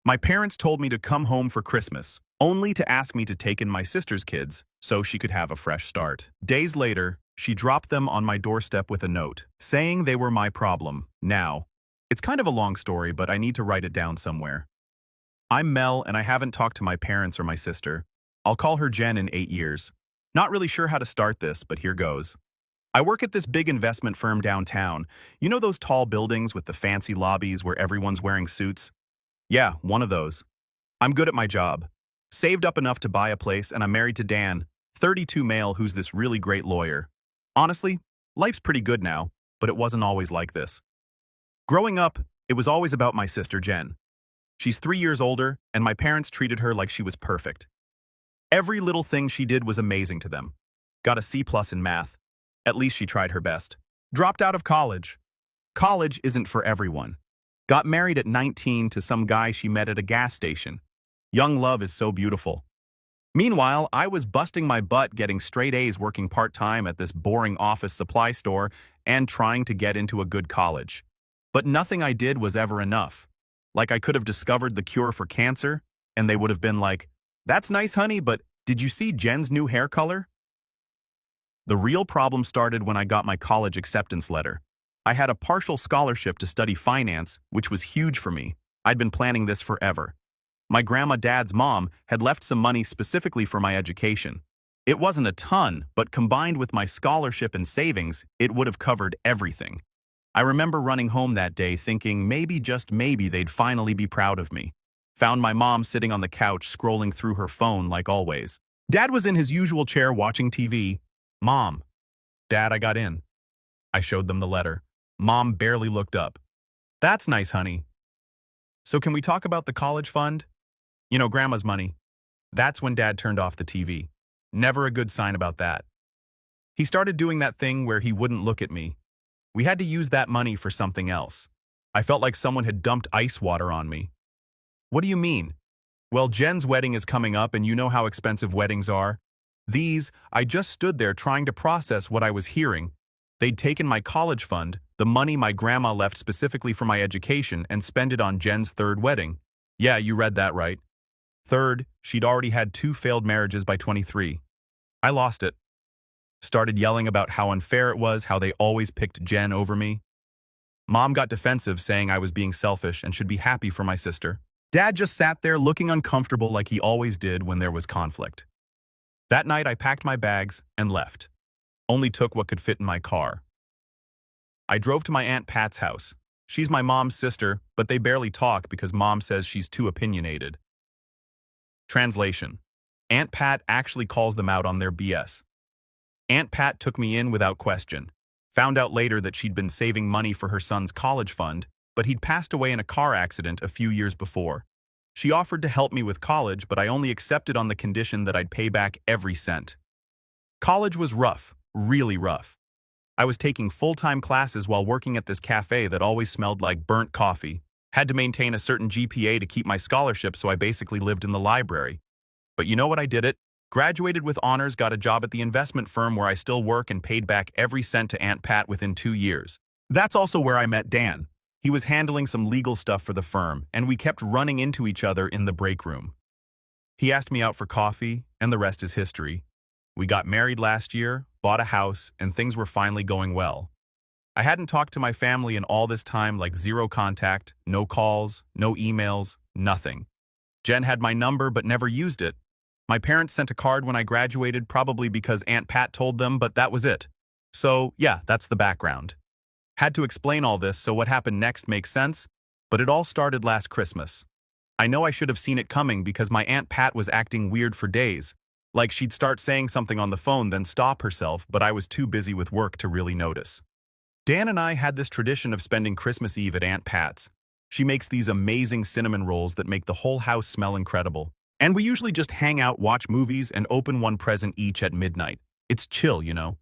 My parents told me to come home for Christmas, only to ask me to take in my sister's kids so she could have a fresh start. Days later, she dropped them on my doorstep with a note, saying they were my problem. Now, it's kind of a long story, but I need to write it down somewhere. I'm Mel, and I haven't talked to my parents or my sister. I'll call her Jen in 8 years. Not really sure how to start this, but here goes. I work at this big investment firm downtown. You know those tall buildings with the fancy lobbies where everyone's wearing suits? Yeah, one of those. I'm good at my job. Saved up enough to buy a place, and I'm married to Dan, 32 male, who's this really great lawyer. Honestly, life's pretty good now, but it wasn't always like this. Growing up, it was always about my sister Jen. She's 3 years older, and my parents treated her like she was perfect. Every little thing she did was amazing to them. Got a C+ in math. At least she tried her best. Dropped out of college. College isn't for everyone. Got married at 19 to some guy she met at a gas station. Young love is so beautiful. Meanwhile, I was busting my butt getting straight A's working part-time at this boring office supply store and trying to get into a good college. But nothing I did was ever enough. Like I could have discovered the cure for cancer, and they would have been like, "That's nice, honey, but did you see Jen's new hair color?" The real problem started when I got my college acceptance letter. I had a partial scholarship to study finance, which was huge for me. I'd been planning this forever. My Dad's mom had left some money specifically for my education. It wasn't a ton, but combined with my scholarship and savings, it would have covered everything. I remember running home that day thinking maybe, just maybe, they'd finally be proud of me. Found my mom sitting on the couch scrolling through her phone like always. Dad was in his usual chair watching TV. "Mom." "Dad, I got in." I showed them the letter. Mom barely looked up. "That's nice, honey. So can we talk about the college fund? You know, Grandma's money." That's when Dad turned off the TV. Never a good sign about that. He started doing that thing where he wouldn't look at me. We had to use that money for something else. I felt like someone had dumped ice water on me. "What do you mean?" "Well, Jen's wedding is coming up, and you know how expensive weddings are." I just stood there trying to process what I was hearing. They'd taken my college fund, the money my grandma left specifically for my education, and spent it on Jen's third wedding. Yeah, you read that right. Third, she'd already had 2 failed marriages by 23. I lost it. Started yelling about how unfair it was, how they always picked Jen over me. Mom got defensive, saying I was being selfish and should be happy for my sister. Dad just sat there looking uncomfortable like he always did when there was conflict. That night, I packed my bags and left. Only took what could fit in my car. I drove to my Aunt Pat's house. She's my mom's sister, but they barely talk because Mom says she's too opinionated. Translation: Aunt Pat actually calls them out on their BS. Aunt Pat took me in without question. Found out later that she'd been saving money for her son's college fund, but he'd passed away in a car accident a few years before. She offered to help me with college, but I only accepted on the condition that I'd pay back every cent. College was rough, really rough. I was taking full-time classes while working at this cafe that always smelled like burnt coffee. Had to maintain a certain GPA to keep my scholarship, so I basically lived in the library. But you know what, I did it. Graduated with honors, got a job at the investment firm where I still work, and paid back every cent to Aunt Pat within 2 years. That's also where I met Dan. He was handling some legal stuff for the firm, and we kept running into each other in the break room. He asked me out for coffee, and the rest is history. We got married last year, bought a house, and things were finally going well. I hadn't talked to my family in all this time, like zero contact, no calls, no emails, nothing. Jen had my number but never used it. My parents sent a card when I graduated, probably because Aunt Pat told them, but that was it. So, yeah, that's the background. Had to explain all this, so what happened next makes sense, but it all started last Christmas. I know I should have seen it coming because my Aunt Pat was acting weird for days. Like she'd start saying something on the phone, then stop herself, but I was too busy with work to really notice. Dan and I had this tradition of spending Christmas Eve at Aunt Pat's. She makes these amazing cinnamon rolls that make the whole house smell incredible. And we usually just hang out, watch movies, and open one present each at midnight. It's chill, you know?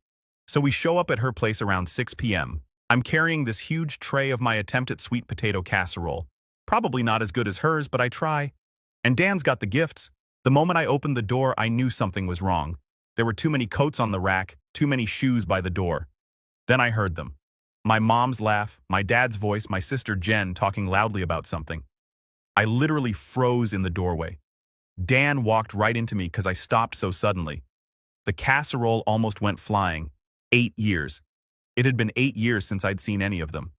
So we show up at her place around 6 p.m. I'm carrying this huge tray of my attempt at sweet potato casserole. Probably not as good as hers, but I try. And Dan's got the gifts. The moment I opened the door, I knew something was wrong. There were too many coats on the rack, too many shoes by the door. Then I heard them. My mom's laugh, my dad's voice, my sister Jen talking loudly about something. I literally froze in the doorway. Dan walked right into me because I stopped so suddenly. The casserole almost went flying. 8 years. It had been 8 years since I'd seen any of them.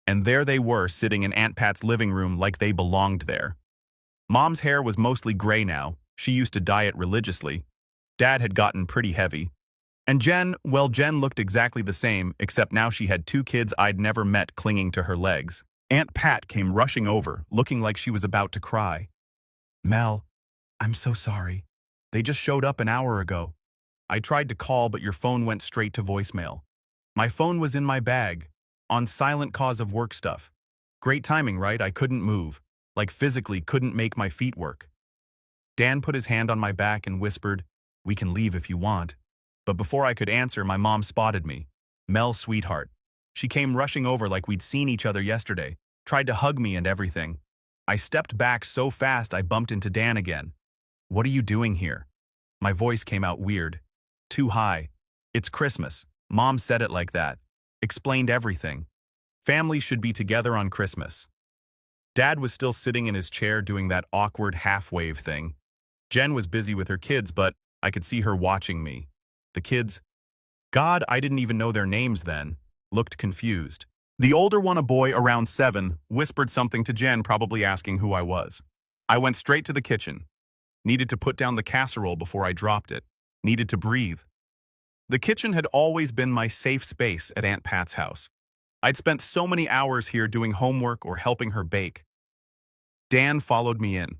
And there they were, sitting in Aunt Pat's living room like they belonged there. Mom's hair was mostly gray now. She used to dye it religiously. Dad had gotten pretty heavy. And Jen, well, Jen looked exactly the same, except now she had 2 kids I'd never met clinging to her legs. Aunt Pat came rushing over, looking like she was about to cry. "Mel, I'm so sorry. They just showed up an hour ago. I tried to call, but your phone went straight to voicemail. My phone was in my bag, on silent cause of work stuff. Great timing, right? I couldn't move. Like physically couldn't make my feet work." Dan put his hand on my back and whispered, "We can leave if you want." But before I could answer, my mom spotted me. "Mel, sweetheart." She came rushing over like we'd seen each other yesterday, tried to hug me and everything. I stepped back so fast I bumped into Dan again. "What are you doing here?" My voice came out weird. Too high. "It's Christmas. Mom said it like that. Explained everything. Family should be together on Christmas." Dad was still sitting in his chair doing that awkward half-wave thing. Jen was busy with her kids, but I could see her watching me. The kids, God, I didn't even know their names then, looked confused. The older one, a boy around 7, whispered something to Jen, probably asking who I was. I went straight to the kitchen. Needed to put down the casserole before I dropped it. Needed to breathe. The kitchen had always been my safe space at Aunt Pat's house. I'd spent so many hours here doing homework or helping her bake. Dan followed me in.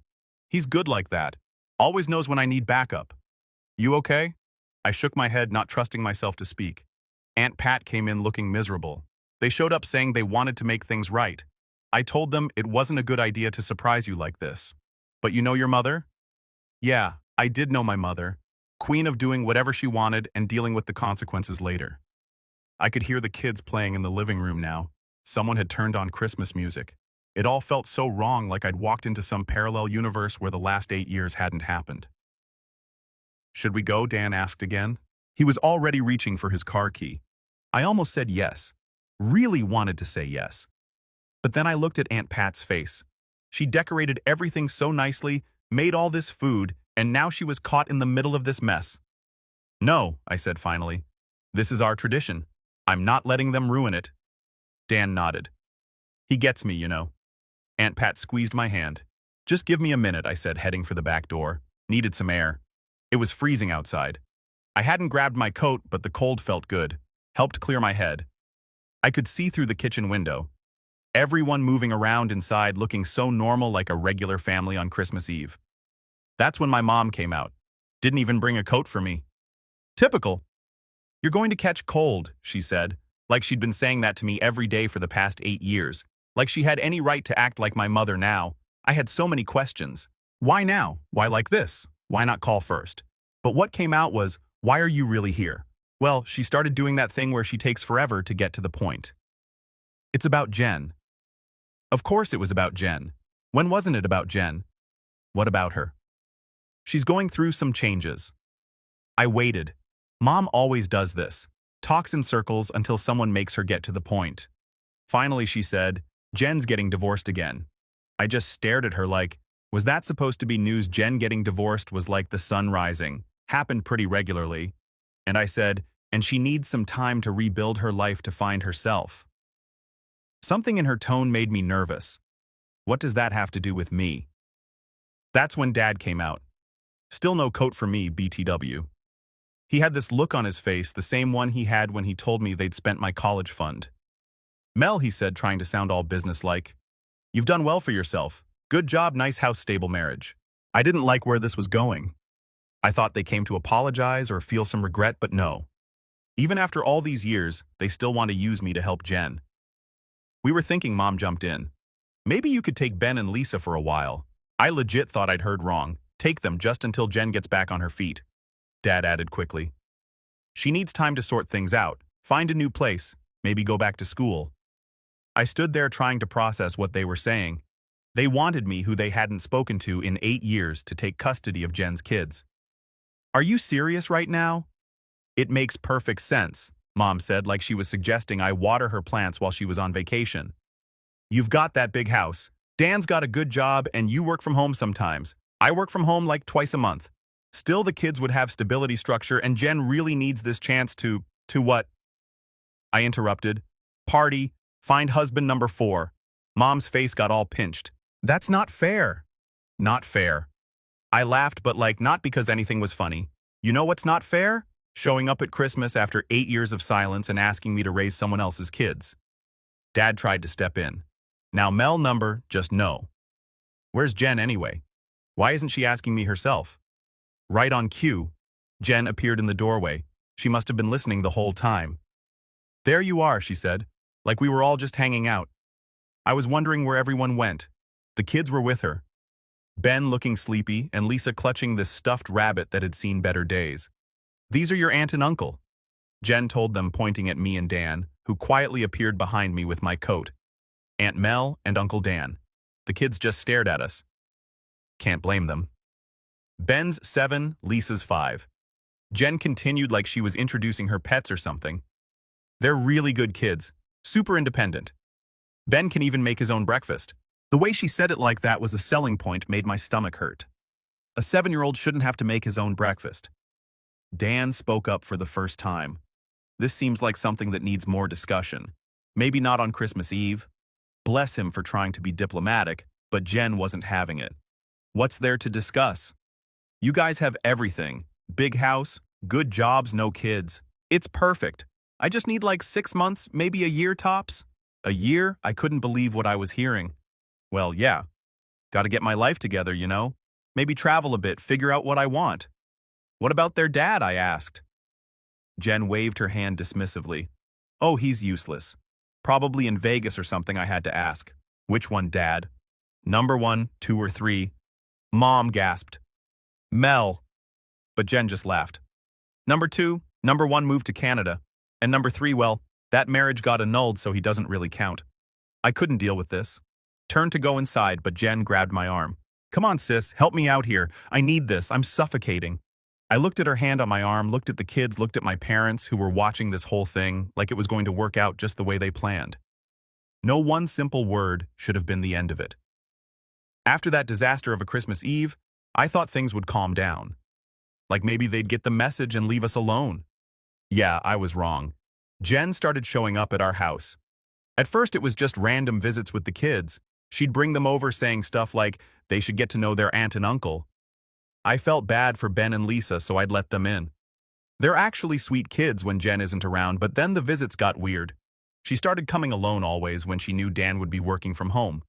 He's good like that. Always knows when I need backup. "You okay?" I shook my head, not trusting myself to speak. Aunt Pat came in looking miserable. They showed up saying they wanted to make things right. I told them it wasn't a good idea to surprise you like this. "But you know your mother?" Yeah, I did know my mother. Queen of doing whatever she wanted and dealing with the consequences later. I could hear the kids playing in the living room now. Someone had turned on Christmas music. It all felt so wrong, like I'd walked into some parallel universe where the last 8 years hadn't happened. "Should we go?" Dan asked again. He was already reaching for his car key. I almost said yes. Really wanted to say yes. But then I looked at Aunt Pat's face. She decorated everything so nicely, made all this food, and now she was caught in the middle of this mess. "No," I said finally. "This is our tradition. I'm not letting them ruin it." Dan nodded. "He gets me, you know." Aunt Pat squeezed my hand. "Just give me a minute," I said, heading for the back door. Needed some air. It was freezing outside. I hadn't grabbed my coat, but the cold felt good. Helped clear my head. I could see through the kitchen window. Everyone moving around inside, looking so normal, like a regular family on Christmas Eve. That's when my mom came out. Didn't even bring a coat for me. Typical. "You're going to catch cold," she said, like she'd been saying that to me every day for the past 8 years. Like she had any right to act like my mother now. I had so many questions. Why now? Why like this? Why not call first? But what came out was, why are you really here? Well, she started doing that thing where she takes forever to get to the point. "It's about Jen." Of course it was about Jen. When wasn't it about Jen? What about her? "She's going through some changes." I waited. Mom always does this. Talks in circles until someone makes her get to the point. Finally, she said, "Jen's getting divorced again." I just stared at her like, was that supposed to be news? Jen getting divorced was like the sun rising. Happened pretty regularly. And I said, "And she needs some time to rebuild her life to find herself." Something in her tone made me nervous. What does that have to do with me? That's when Dad came out. Still no coat for me, BTW. He had this look on his face, the same one he had when he told me they'd spent my college fund. "Mel," he said, trying to sound all businesslike, "you've done well for yourself. Good job, nice house, stable marriage." I didn't like where this was going. I thought they came to apologize or feel some regret, but no. Even after all these years, they still want to use me to help Jen. "We were thinking," Mom jumped in. "Maybe you could take Ben and Lisa for a while." I legit thought I'd heard wrong. "Take them just until Jen gets back on her feet," Dad added quickly. "She needs time to sort things out, find a new place, maybe go back to school." I stood there trying to process what they were saying. They wanted me, who they hadn't spoken to in 8 years, to take custody of Jen's kids. "Are you serious right now?" "It makes perfect sense," Mom said, like she was suggesting I water her plants while she was on vacation. "You've got that big house. Dan's got a good job and you work from home sometimes. I work from home like twice a month. Still, the kids would have stability structure and Jen really needs this chance to what? I interrupted. Party, find husband number 4. Mom's face got all pinched. That's not fair. Not fair. I laughed, but not because anything was funny. You know what's not fair? Showing up at Christmas after 8 years of silence and asking me to raise someone else's kids. Dad tried to step in. Now Mel number, just no. Where's Jen anyway? Why isn't she asking me herself? Right on cue, Jen appeared in the doorway. She must have been listening the whole time. There you are, she said, like we were all just hanging out. I was wondering where everyone went. The kids were with her. Ben looking sleepy and Lisa clutching this stuffed rabbit that had seen better days. These are your aunt and uncle, Jen told them, pointing at me and Dan, who quietly appeared behind me with my coat. Aunt Mel and Uncle Dan. The kids just stared at us. Can't blame them. Ben's 7, Lisa's 5. Jen continued like she was introducing her pets or something. They're really good kids, super independent. Ben can even make his own breakfast. The way she said it like that was a selling point, made my stomach hurt. A 7-year-old shouldn't have to make his own breakfast. Dan spoke up for the first time. This seems like something that needs more discussion. Maybe not on Christmas Eve. Bless him for trying to be diplomatic, but Jen wasn't having it. What's there to discuss? You guys have everything. Big house, good jobs, no kids. It's perfect. I just need 6 months, maybe a year tops. A year? I couldn't believe what I was hearing. Well, yeah. Gotta get my life together, you know? Maybe travel a bit, figure out what I want. What about their dad? I asked. Jen waved her hand dismissively. Oh, he's useless. Probably in Vegas or something, I had to ask. Which one, Dad? Number 1, 2, or 3? Mom gasped. Mel. But Jen just laughed. Number 2, number 1 moved to Canada. And number 3, well, that marriage got annulled, so he doesn't really count. I couldn't deal with this. Turned to go inside, but Jen grabbed my arm. Come on, sis, help me out here. I need this. I'm suffocating. I looked at her hand on my arm, looked at the kids, looked at my parents who were watching this whole thing like it was going to work out just the way they planned. No one simple word should have been the end of it. After that disaster of a Christmas Eve, I thought things would calm down. Like maybe they'd get the message and leave us alone. Yeah, I was wrong. Jen started showing up at our house. At first it was just random visits with the kids. She'd bring them over saying stuff like they should get to know their aunt and uncle. I felt bad for Ben and Lisa, so I'd let them in. They're actually sweet kids when Jen isn't around, but then the visits got weird. She started coming alone always when she knew Dan would be working from home.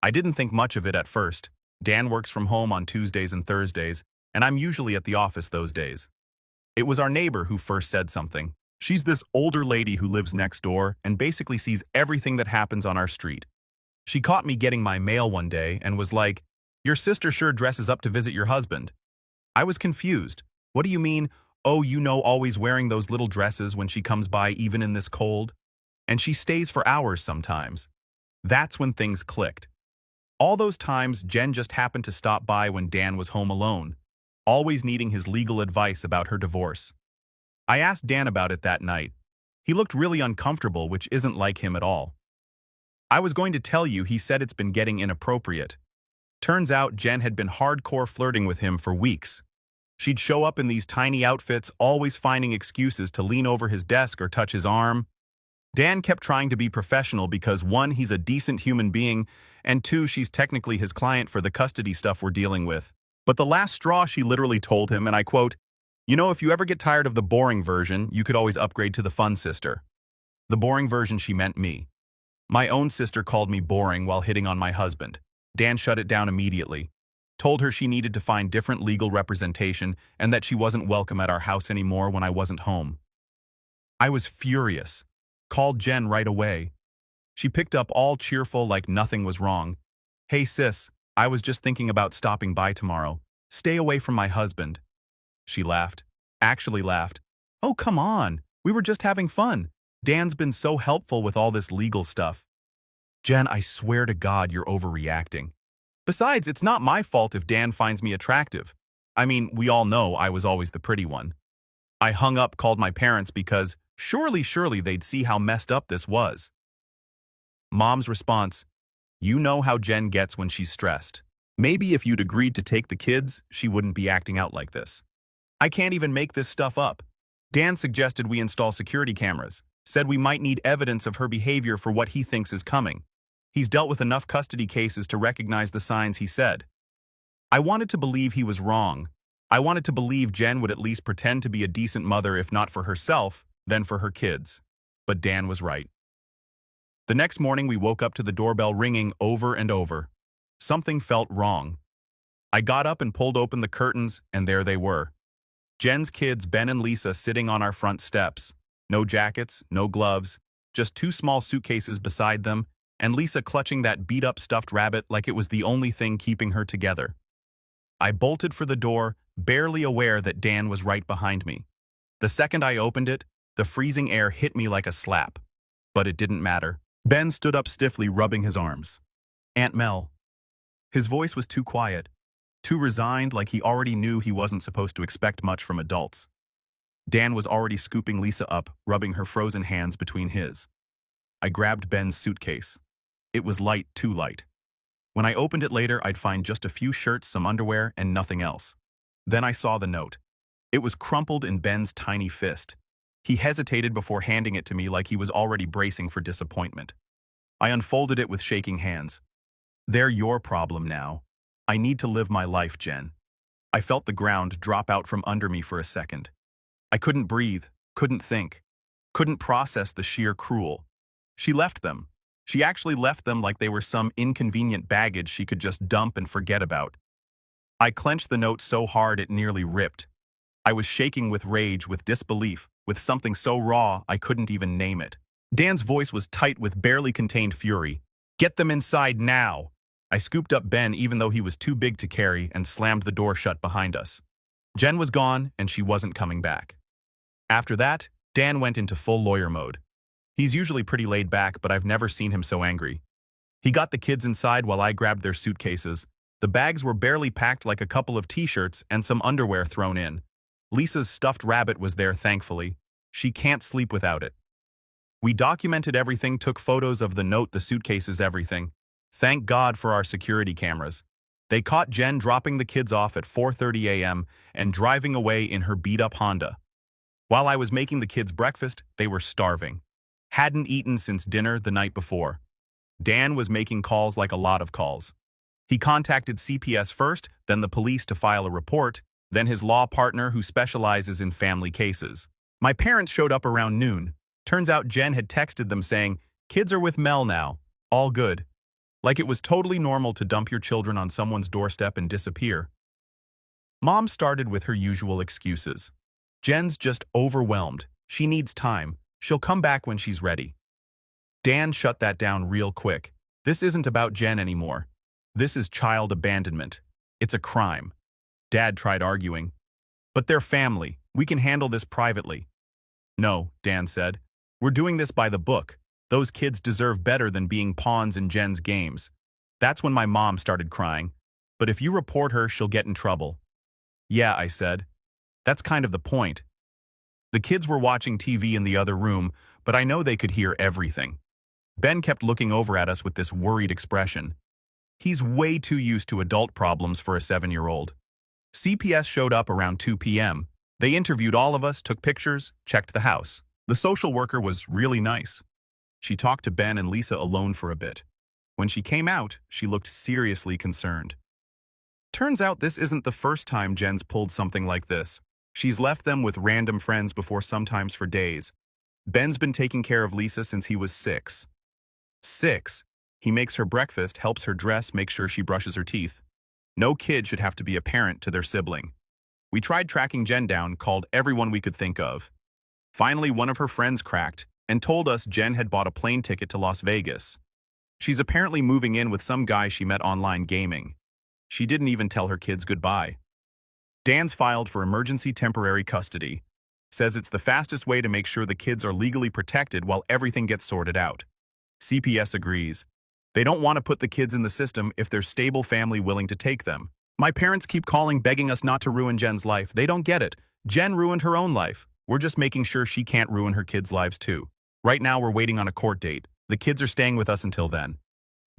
I didn't think much of it at first. Dan works from home on Tuesdays and Thursdays, and I'm usually at the office those days. It was our neighbor who first said something. She's this older lady who lives next door and basically sees everything that happens on our street. She caught me getting my mail one day and was like, "Your sister sure dresses up to visit your husband." I was confused. What do you mean, oh, always wearing those little dresses when she comes by even in this cold? And she stays for hours sometimes. That's when things clicked. All those times, Jen just happened to stop by when Dan was home alone, always needing his legal advice about her divorce. I asked Dan about it that night. He looked really uncomfortable, which isn't like him at all. I was going to tell you, he said it's been getting inappropriate. Turns out Jen had been hardcore flirting with him for weeks. She'd show up in these tiny outfits, always finding excuses to lean over his desk or touch his arm. Dan kept trying to be professional because 1, he's a decent human being, and 2, she's technically his client for the custody stuff we're dealing with. But the last straw, she literally told him, and I quote, if you ever get tired of the boring version, you could always upgrade to the fun sister. The boring version, she meant me. My own sister called me boring while hitting on my husband. Dan shut it down immediately. Told her she needed to find different legal representation and that she wasn't welcome at our house anymore when I wasn't home. I was furious. Called Jen right away. She picked up all cheerful like nothing was wrong. Hey sis, I was just thinking about stopping by tomorrow. Stay away from my husband. She laughed. Actually laughed. Oh, come on. We were just having fun. Dan's been so helpful with all this legal stuff. Jen, I swear to God you're overreacting. Besides, it's not my fault if Dan finds me attractive. I mean, we all know I was always the pretty one. I hung up, called my parents because surely they'd see how messed up this was. Mom's response, You know how Jen gets when she's stressed. Maybe if you'd agreed to take the kids, she wouldn't be acting out like this. I can't even make this stuff up. Dan suggested we install security cameras, said we might need evidence of her behavior for what he thinks is coming. He's dealt with enough custody cases to recognize the signs, he said. I wanted to believe he was wrong. I wanted to believe Jen would at least pretend to be a decent mother, if not for herself, then for her kids. But Dan was right. The next morning we woke up to the doorbell ringing over and over. Something felt wrong. I got up and pulled open the curtains, and there they were. Jen's kids, Ben and Lisa, sitting on our front steps. No jackets, no gloves, just two small suitcases beside them, and Lisa clutching that beat-up stuffed rabbit like it was the only thing keeping her together. I bolted for the door, barely aware that Dan was right behind me. The second I opened it, the freezing air hit me like a slap. But it didn't matter. Ben stood up stiffly, rubbing his arms. "Aunt Mel." His voice was too quiet, too resigned, like he already knew he wasn't supposed to expect much from adults. Dan was already scooping Lisa up, rubbing her frozen hands between his. I grabbed Ben's suitcase. It was light, too light. When I opened it later, I'd find just a few shirts, some underwear, and nothing else. Then I saw the note. It was crumpled in Ben's tiny fist. He hesitated before handing it to me like he was already bracing for disappointment. I unfolded it with shaking hands. "They're your problem now. I need to live my life, Jen." I felt the ground drop out from under me for a second. I couldn't breathe, couldn't think, couldn't process the sheer cruel. She left them. She actually left them like they were some inconvenient baggage she could just dump and forget about. I clenched the note so hard it nearly ripped. I was shaking with rage, with disbelief, with something so raw I couldn't even name it. Dan's voice was tight with barely contained fury. "Get them inside now!" I scooped up Ben even though he was too big to carry and slammed the door shut behind us. Jen was gone and she wasn't coming back. After that, Dan went into full lawyer mode. He's usually pretty laid back, but I've never seen him so angry. He got the kids inside while I grabbed their suitcases. The bags were barely packed, like a couple of t-shirts and some underwear thrown in. Lisa's stuffed rabbit was there, thankfully. She can't sleep without it. We documented everything, took photos of the note, the suitcases, everything. Thank God for our security cameras. They caught Jen dropping the kids off at 4:30 a.m. and driving away in her beat-up Honda. While I was making the kids breakfast, they were starving. Hadn't eaten since dinner the night before. Dan was making calls, like a lot of calls. He contacted CPS first, then the police to file a report, then his law partner who specializes in family cases. My parents showed up around noon. Turns out Jen had texted them saying, "Kids are with Mel now. All good." Like it was totally normal to dump your children on someone's doorstep and disappear. Mom started with her usual excuses. "Jen's just overwhelmed. She needs time. She'll come back when she's ready." Dan shut that down real quick. "This isn't about Jen anymore. This is child abandonment. It's a crime." Dad tried arguing. "But they're family. We can handle this privately." "No," Dan said. "We're doing this by the book. Those kids deserve better than being pawns in Jen's games." That's when my mom started crying. "But if you report her, she'll get in trouble." "Yeah," I said. "That's kind of the point." The kids were watching TV in the other room, but I know they could hear everything. Ben kept looking over at us with this worried expression. He's way too used to adult problems for a 7-year-old. CPS showed up around 2 p.m. They interviewed all of us, took pictures, checked the house. The social worker was really nice. She talked to Ben and Lisa alone for a bit. When she came out, she looked seriously concerned. Turns out this isn't the first time Jen's pulled something like this. She's left them with random friends before, sometimes for days. Ben's been taking care of Lisa since he was 6. 6. He makes her breakfast, helps her dress, makes sure she brushes her teeth. No kid should have to be a parent to their sibling. We tried tracking Jen down, called everyone we could think of. Finally, one of her friends cracked and told us Jen had bought a plane ticket to Las Vegas. She's apparently moving in with some guy she met online gaming. She didn't even tell her kids goodbye. Dan's filed for emergency temporary custody. Says it's the fastest way to make sure the kids are legally protected while everything gets sorted out. CPS agrees. They don't want to put the kids in the system if there's stable family willing to take them. My parents keep calling, begging us not to ruin Jen's life. They don't get it. Jen ruined her own life. We're just making sure she can't ruin her kids' lives too. Right now we're waiting on a court date. The kids are staying with us until then.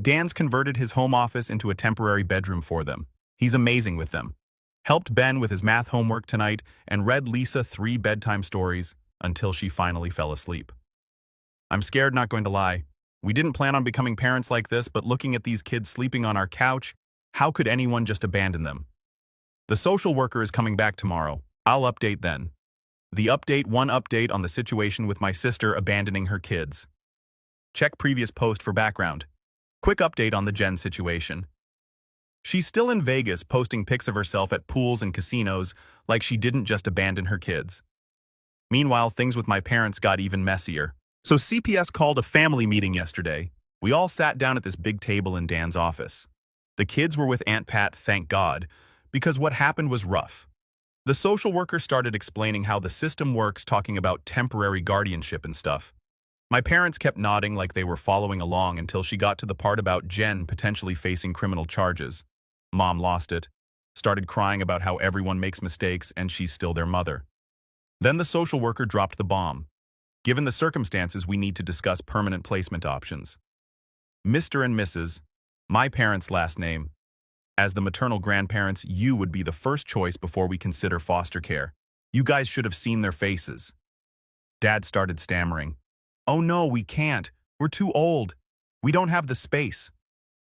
Dan's converted his home office into a temporary bedroom for them. He's amazing with them. Helped Ben with his math homework tonight and read Lisa 3 bedtime stories until she finally fell asleep. I'm scared, not going to lie. We didn't plan on becoming parents like this, but looking at these kids sleeping on our couch, how could anyone just abandon them? The social worker is coming back tomorrow. I'll update then. One update on the situation with my sister abandoning her kids. Check previous post for background. Quick update on the Jen situation. She's still in Vegas posting pics of herself at pools and casinos like she didn't just abandon her kids. Meanwhile, things with my parents got even messier. So CPS called a family meeting yesterday. We all sat down at this big table in Dan's office. The kids were with Aunt Pat, thank God, because what happened was rough. The social worker started explaining how the system works, talking about temporary guardianship and stuff. My parents kept nodding like they were following along until she got to the part about Jen potentially facing criminal charges. Mom lost it, started crying about how everyone makes mistakes and she's still their mother. Then the social worker dropped the bomb. Given the circumstances, we need to discuss permanent placement options. Mr. and Mrs., my parents' last name. As the maternal grandparents, you would be the first choice before we consider foster care. You guys should have seen their faces. Dad started stammering. Oh no, we can't. We're too old. We don't have the space.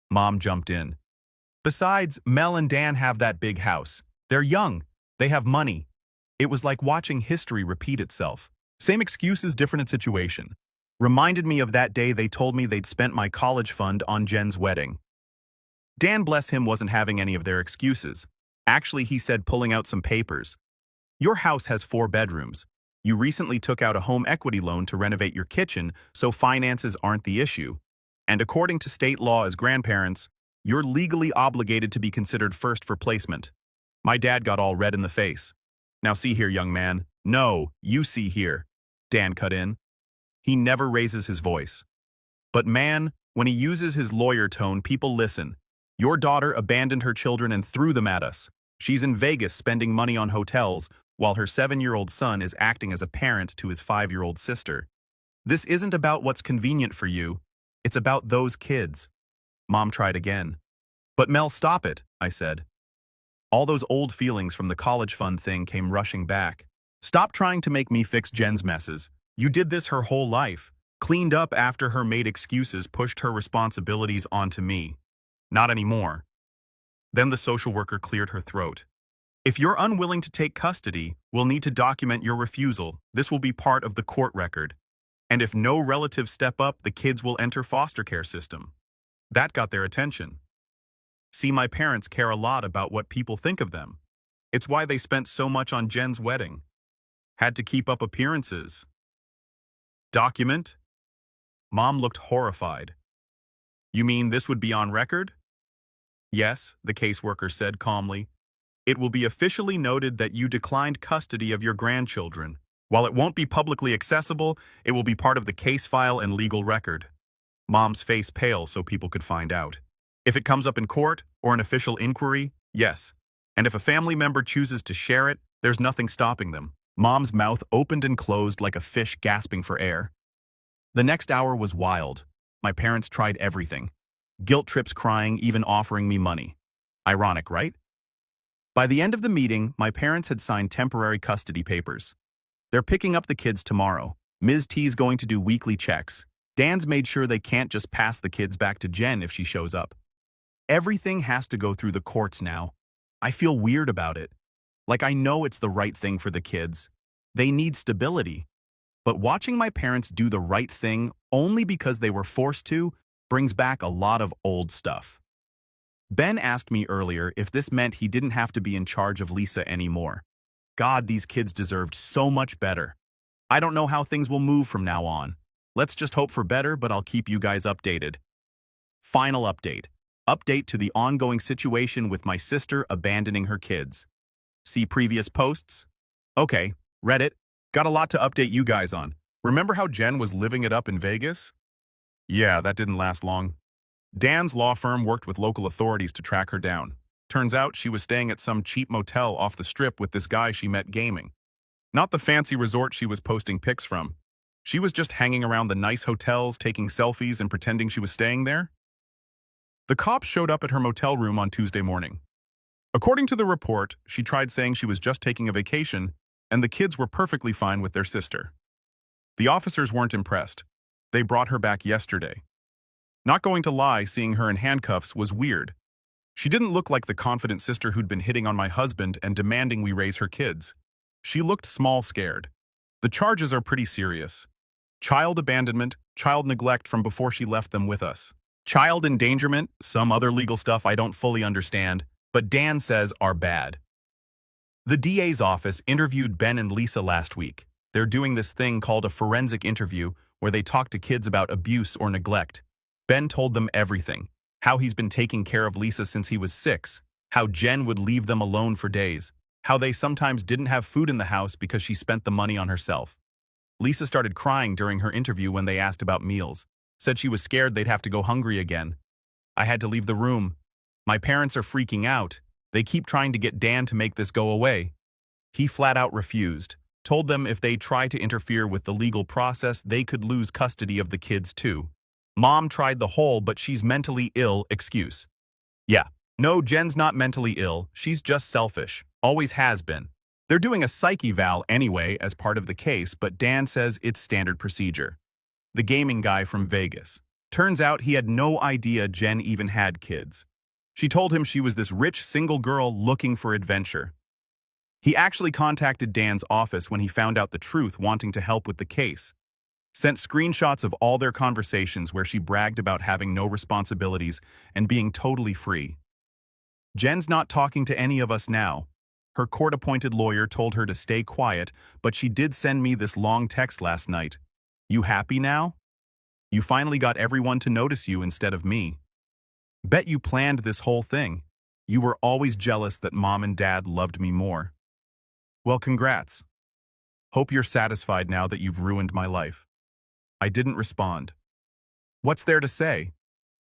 Mom jumped in. Besides, Mel and Dan have that big house. They're young. They have money. It was like watching history repeat itself. Same excuses, different situation. Reminded me of that day they told me they'd spent my college fund on Jen's wedding. Dan, bless him, wasn't having any of their excuses. Actually, he said, pulling out some papers. Your house has 4 bedrooms. You recently took out a home equity loan to renovate your kitchen, so finances aren't the issue. And according to state law as grandparents, you're legally obligated to be considered first for placement. My dad got all red in the face. Now see here, young man. No, you see here. Dan cut in. He never raises his voice. But man, when he uses his lawyer tone, people listen. Your daughter abandoned her children and threw them at us. She's in Vegas spending money on hotels, while her 7-year-old son is acting as a parent to his 5-year-old sister. This isn't about what's convenient for you. It's about those kids. Mom tried again. But Mel, stop it, I said. All those old feelings from the college fund thing came rushing back. Stop trying to make me fix Jen's messes. You did this her whole life. Cleaned up after her, made excuses, pushed her responsibilities onto me. Not anymore. Then the social worker cleared her throat. If you're unwilling to take custody, we'll need to document your refusal. This will be part of the court record. And if no relatives step up, the kids will enter foster care system. That got their attention. See, my parents care a lot about what people think of them. It's why they spent so much on Jen's wedding. Had to keep up appearances. Document? Mom looked horrified. You mean this would be on record? Yes, the caseworker said calmly. It will be officially noted that you declined custody of your grandchildren. While it won't be publicly accessible, it will be part of the case file and legal record. Mom's face pale so people could find out. If it comes up in court or an official inquiry, yes. And if a family member chooses to share it, there's nothing stopping them. Mom's mouth opened and closed like a fish gasping for air. The next hour was wild. My parents tried everything. Guilt trips, crying, even offering me money. Ironic, right? By the end of the meeting, my parents had signed temporary custody papers. They're picking up the kids tomorrow. Ms. T's going to do weekly checks. Dan's made sure they can't just pass the kids back to Jen if she shows up. Everything has to go through the courts now. I feel weird about it. Like I know it's the right thing for the kids. They need stability. But watching my parents do the right thing only because they were forced to brings back a lot of old stuff. Ben asked me earlier if this meant he didn't have to be in charge of Lisa anymore. God, these kids deserved so much better. I don't know how things will move from now on. Let's just hope for better, but I'll keep you guys updated. Final update. Update to the ongoing situation with my sister abandoning her kids. See previous posts? Okay, read it. Got a lot to update you guys on. Remember how Jen was living it up in Vegas? Yeah, that didn't last long. Dan's law firm worked with local authorities to track her down. Turns out she was staying at some cheap motel off the strip with this guy she met gaming. Not the fancy resort she was posting pics from. She was just hanging around the nice hotels, taking selfies and pretending she was staying there. The cops showed up at her motel room on Tuesday morning. According to the report, she tried saying she was just taking a vacation, and the kids were perfectly fine with their sister. The officers weren't impressed. They brought her back yesterday. Not going to lie, seeing her in handcuffs was weird. She didn't look like the confident sister who'd been hitting on my husband and demanding we raise her kids. She looked small scared. The charges are pretty serious. Child abandonment, child neglect from before she left them with us. Child endangerment, some other legal stuff I don't fully understand, but Dan says are bad. The DA's office interviewed Ben and Lisa last week. They're doing this thing called a forensic interview where they talk to kids about abuse or neglect. Ben told them everything. How he's been taking care of Lisa since he was 6, how Jen would leave them alone for days, how they sometimes didn't have food in the house because she spent the money on herself. Lisa started crying during her interview when they asked about meals, said she was scared they'd have to go hungry again. I had to leave the room. My parents are freaking out. They keep trying to get Dan to make this go away. He flat out refused, told them if they try to interfere with the legal process, they could lose custody of the kids too. Mom tried the whole "but she's mentally ill" excuse. Yeah, no, Jen's not mentally ill, she's just selfish, always has been. They're doing a psych eval anyway as part of the case, but Dan says it's standard procedure. The gaming guy from Vegas. Turns out he had no idea Jen even had kids. She told him she was this rich single girl looking for adventure. He actually contacted Dan's office when he found out the truth, wanting to help with the case. Sent screenshots of all their conversations where she bragged about having no responsibilities and being totally free. Jen's not talking to any of us now. Her court-appointed lawyer told her to stay quiet, but she did send me this long text last night. You happy now? You finally got everyone to notice you instead of me. Bet you planned this whole thing. You were always jealous that Mom and Dad loved me more. Well, congrats. Hope you're satisfied now that you've ruined my life. I didn't respond. What's there to say?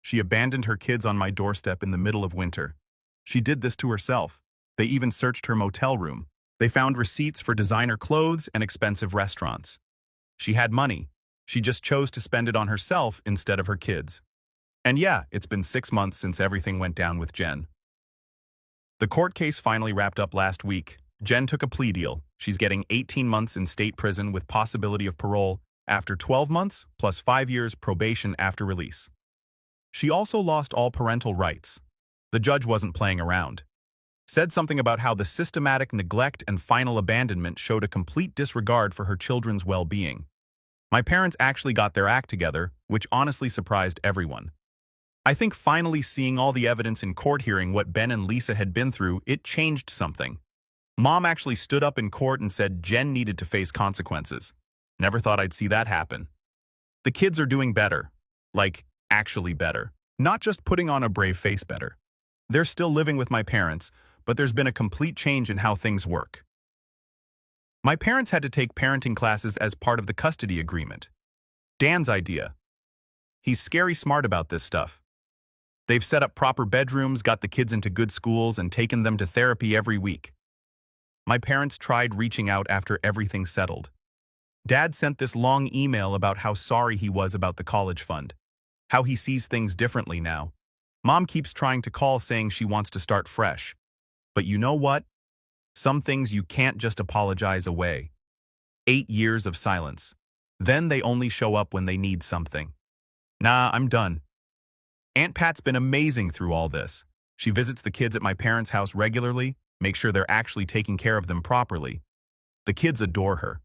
She abandoned her kids on my doorstep in the middle of winter. She did this to herself. They even searched her motel room. They found receipts for designer clothes and expensive restaurants. She had money. She just chose to spend it on herself instead of her kids. And yeah, it's been 6 months since everything went down with Jen. The court case finally wrapped up last week. Jen took a plea deal. She's getting 18 months in state prison with possibility of parole after 12 months plus 5 years probation after release. She also lost all parental rights. The judge wasn't playing around. Said something about how the systematic neglect and final abandonment showed a complete disregard for her children's well-being. My parents actually got their act together, which honestly surprised everyone. I think finally seeing all the evidence in court, hearing what Ben and Lisa had been through, it changed something. Mom actually stood up in court and said Jen needed to face consequences. Never thought I'd see that happen. The kids are doing better. Like, actually better. Not just putting on a brave face better. They're still living with my parents, but there's been a complete change in how things work. My parents had to take parenting classes as part of the custody agreement. Dan's idea. He's scary smart about this stuff. They've set up proper bedrooms, got the kids into good schools, and taken them to therapy every week. My parents tried reaching out after everything settled. Dad sent this long email about how sorry he was about the college fund, how he sees things differently now. Mom keeps trying to call saying she wants to start fresh. But you know what? Some things you can't just apologize away. 8 years of silence. Then they only show up when they need something. Nah, I'm done. Aunt Pat's been amazing through all this. She visits the kids at my parents' house regularly, makes sure they're actually taking care of them properly. The kids adore her.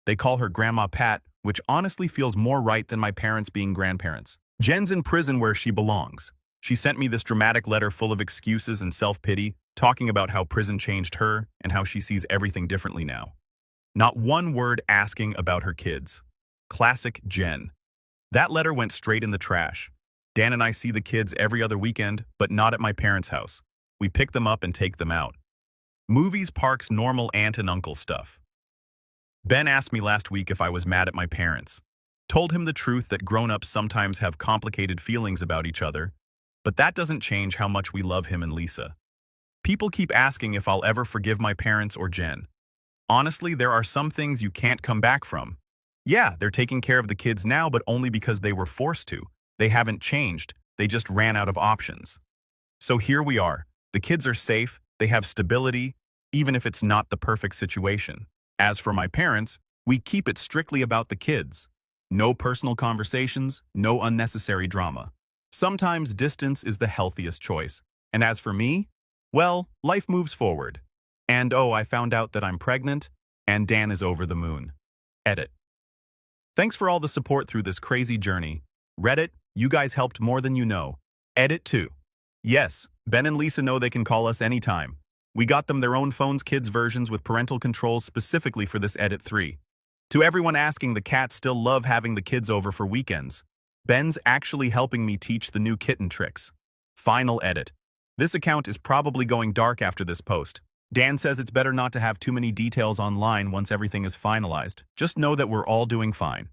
They call her Grandma Pat, which honestly feels more right than my parents being grandparents. Jen's in prison where she belongs. She sent me this dramatic letter full of excuses and self-pity, talking about how prison changed her and how she sees everything differently now. Not one word asking about her kids. Classic Jen. That letter went straight in the trash. Dan and I see the kids every other weekend, but not at my parents' house. We pick them up and take them out. Movies, parks, normal aunt and uncle stuff. Ben asked me last week if I was mad at my parents. Told him the truth that grown-ups sometimes have complicated feelings about each other, but that doesn't change how much we love him and Lisa. People keep asking if I'll ever forgive my parents or Jen. Honestly, there are some things you can't come back from. Yeah, they're taking care of the kids now, but only because they were forced to. They haven't changed. They just ran out of options. So here we are. The kids are safe, they have stability, even if it's not the perfect situation. As for my parents, we keep it strictly about the kids. No personal conversations, no unnecessary drama. Sometimes distance is the healthiest choice. And as for me, well, life moves forward. And oh, I found out that I'm pregnant, and Dan is over the moon. Edit. Thanks for all the support through this crazy journey. Reddit, you guys helped more than you know. Edit 2. Yes, Ben and Lisa know they can call us anytime. We got them their own phones kids versions with parental controls specifically for this Edit 3. To everyone asking, the cats still love having the kids over for weekends. Ben's actually helping me teach the new kitten tricks. Final edit. This account is probably going dark after this post. Dan says it's better not to have too many details online once everything is finalized. Just know that we're all doing fine.